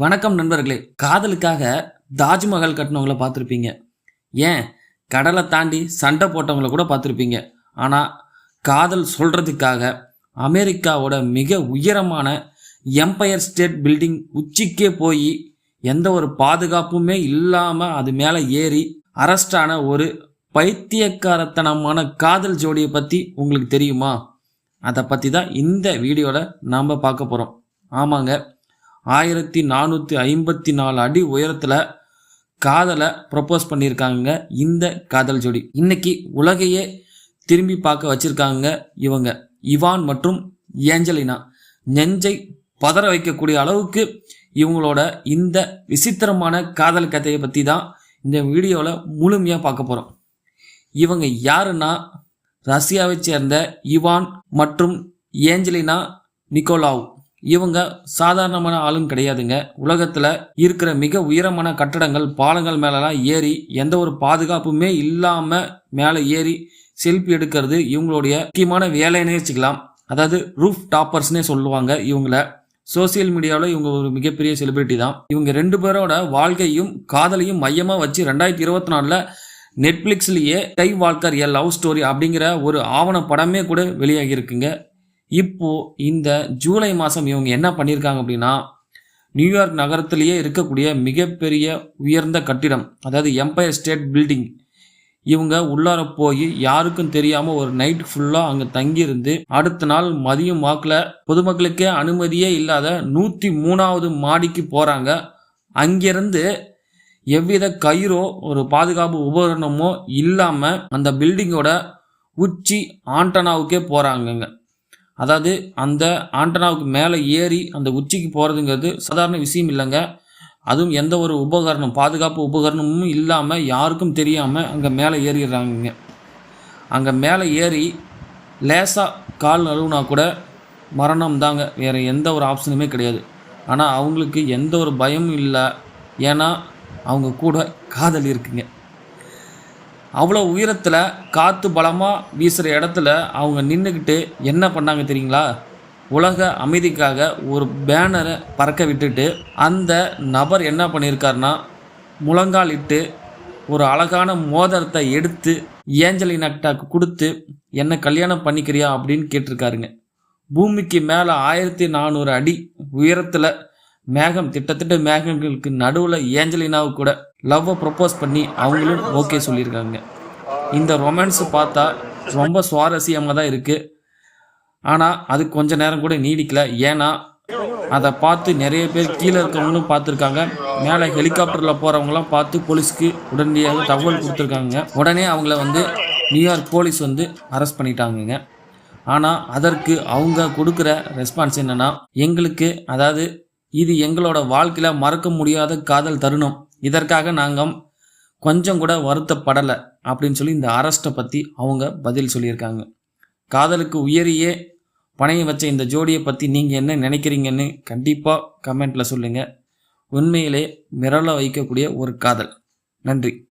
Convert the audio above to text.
வணக்கம் நண்பர்களே. காதலுக்காக தாஜ்மஹால் கட்டினவங்கள பார்த்துருப்பீங்க. ஏன் கடலை தாண்டி சண்டை போட்டவங்கள கூட பார்த்துருப்பீங்க. ஆனால் காதல் சொல்கிறதுக்காக அமெரிக்காவோட மிக உயரமான எம்பயர் ஸ்டேட் பில்டிங் உச்சிக்கே போய் எந்த ஒரு பாதுகாப்புமே இல்லாமல் அது மேலே ஏறி அரெஸ்டான ஒரு பைத்தியக்காரத்தனமான காதல் ஜோடியை பற்றி உங்களுக்கு தெரியுமா? அதை பற்றி தான் இந்த வீடியோவில் நாம் பார்க்க போகிறோம். ஆமாங்க, 1454 அடி உயரத்தில் காதலை ப்ரப்போஸ் பண்ணியிருக்காங்க இந்த காதல் ஜோடி. இன்னைக்கு உலகையே திரும்பி பார்க்க வச்சிருக்காங்க இவங்க, இவான் மற்றும் ஏஞ்சலினா. நெஞ்சை பதற வைக்கக்கூடிய அளவுக்கு இவங்களோட இந்த விசித்திரமான காதல் கதையை பற்றி தான் இந்த வீடியோவில் முழுமையாக பார்க்க போகிறோம். இவங்க யாருன்னா, ரஷ்யாவை சேர்ந்த இவான் மற்றும் ஏஞ்சலினா நிக்கோலாவ். இவங்க சாதாரணமான ஆளும் கிடையாதுங்க. உலகத்தில் இருக்கிற மிக உயரமான கட்டடங்கள் பாலங்கள் மேலெல்லாம் ஏறி எந்த ஒரு பாதுகாப்புமே இல்லாமல் மேலே ஏறி செல்ஃபி எடுக்கிறது இவங்களுடைய முக்கியமான வேலைன்னே வச்சுக்கலாம். அதாவது ரூஃப் டாப்பர்ஸ்னே சொல்லுவாங்க இவங்கள. சோசியல் மீடியாவில் இவங்க ஒரு மிகப்பெரிய செலிபிரிட்டி தான். இவங்க ரெண்டு பேரோட வாழ்க்கையும் காதலையும் மையமாக வச்சு 2024 நெட்ஃப்ளிக்ஸ்லேயே டை வால்கர் எ லவ் ஸ்டோரி அப்படிங்கிற ஒரு ஆவண படமே கூட வெளியாகி இருக்குங்க. இப்போ இந்த ஜூலை மாதம் இவங்க என்ன பண்ணியிருக்காங்க அப்படின்னா, நியூயார்க் நகரத்திலேயே இருக்கக்கூடிய மிகப்பெரிய உயர்ந்த கட்டிடம், அதாவது எம்பயர் ஸ்டேட் பில்டிங், இவங்க உள்ளார போய் யாருக்கும் தெரியாமல் ஒரு நைட் ஃபுல்லாக அங்கே தங்கியிருந்து அடுத்த நாள் மதியம் வாக்கில் பொதுமக்களுக்கே அனுமதியே இல்லாத 103வது மாடிக்கு போகிறாங்க. அங்கிருந்து எவ்வித கயிறோ ஒரு பாதுகாப்பு உபகரணமோ இல்லாமல் அந்த பில்டிங்கோட உச்சி ஆண்டனாவுக்கே போகிறாங்கங்க. அதாவது அந்த ஆண்டனாவுக்கு மேலே ஏறி அந்த உச்சிக்கு போகிறதுங்கிறது சாதாரண விஷயம் இல்லைங்க. அதுவும் எந்த ஒரு உபகரணம் பாதுகாப்பு உபகரணமும் இல்லாமல் யாருக்கும் தெரியாமல் அங்கே மேலே ஏறிடுறாங்க. அங்கே மேலே ஏறி லேசாக கால் நழுவுனா கூட மரணம் தாங்க, வேறு எந்த ஒரு ஆப்ஷனுமே கிடையாது. ஆனால் அவங்களுக்கு எந்த ஒரு பயமும் இல்லை, ஏன்னா அவங்க கூட காதல் இருக்குங்க. அவ்வளோ உயரத்தில் காற்று பலமாக வீசுகிற இடத்துல அவங்க நின்றுக்கிட்டு என்ன பண்ணாங்க தெரியுங்களா? உலக அமைதிக்காக ஒரு பேனரை பறக்க விட்டுட்டு அந்த நபர் என்ன பண்ணியிருக்காருன்னா, முழங்கால் இட்டு ஒரு அழகான மோதிரத்தை எடுத்து ஏஞ்சலினாக்கு கொடுத்து என்ன கல்யாணம் பண்ணிக்கிறியா அப்படின்னு கேட்டிருக்காருங்க. பூமிக்கு மேலே 1400 அடி உயரத்தில் மேகம், திட்டத்தட்ட மேகங்களுக்கு நடுவில் ஏஞ்சலினாவு கூட லவ்வை ப்ரப்போஸ் பண்ணி அவங்களும் ஓகே சொல்லியிருக்காங்க. இந்த ரொமான்ஸு பார்த்தா ரொம்ப சுவாரஸ்யமாக தான் இருக்குது. ஆனால் அது கொஞ்ச நேரம் கூட நீடிக்கல. ஏன்னா அதை பார்த்து நிறைய பேர் கீழே இருக்கவங்களும் பார்த்துருக்காங்க. மேலே ஹெலிகாப்டரில் போகிறவங்களாம் பார்த்து போலீஸ்க்கு உடனடியாக தகவல் கொடுத்துருக்காங்க. உடனே அவங்கள நியூயார்க் போலீஸ் அரெஸ்ட் பண்ணிட்டாங்கங்க. ஆனால் அதற்கு அவங்க கொடுக்குற ரெஸ்பான்ஸ் என்னென்னா, எங்களுக்கு அதாவது இது எங்களோட வாழ்க்கையில் மறக்க முடியாத காதல் தருணம், இதற்காக நாங்கள் கொஞ்சம் கூட வருத்தப்படலை அப்படின்னு சொல்லி இந்த அரெஸ்ட்டை பற்றி அவங்க பதில் சொல்லியிருக்காங்க. காதலுக்கு உயரியே பணையம் வச்ச இந்த ஜோடியை பற்றி நீங்கள் என்ன நினைக்கிறீங்கன்னு கண்டிப்பாக கமெண்ட்டில் சொல்லுங்கள். உண்மையிலே மிரள வைக்கக்கூடிய ஒரு காதல். நன்றி.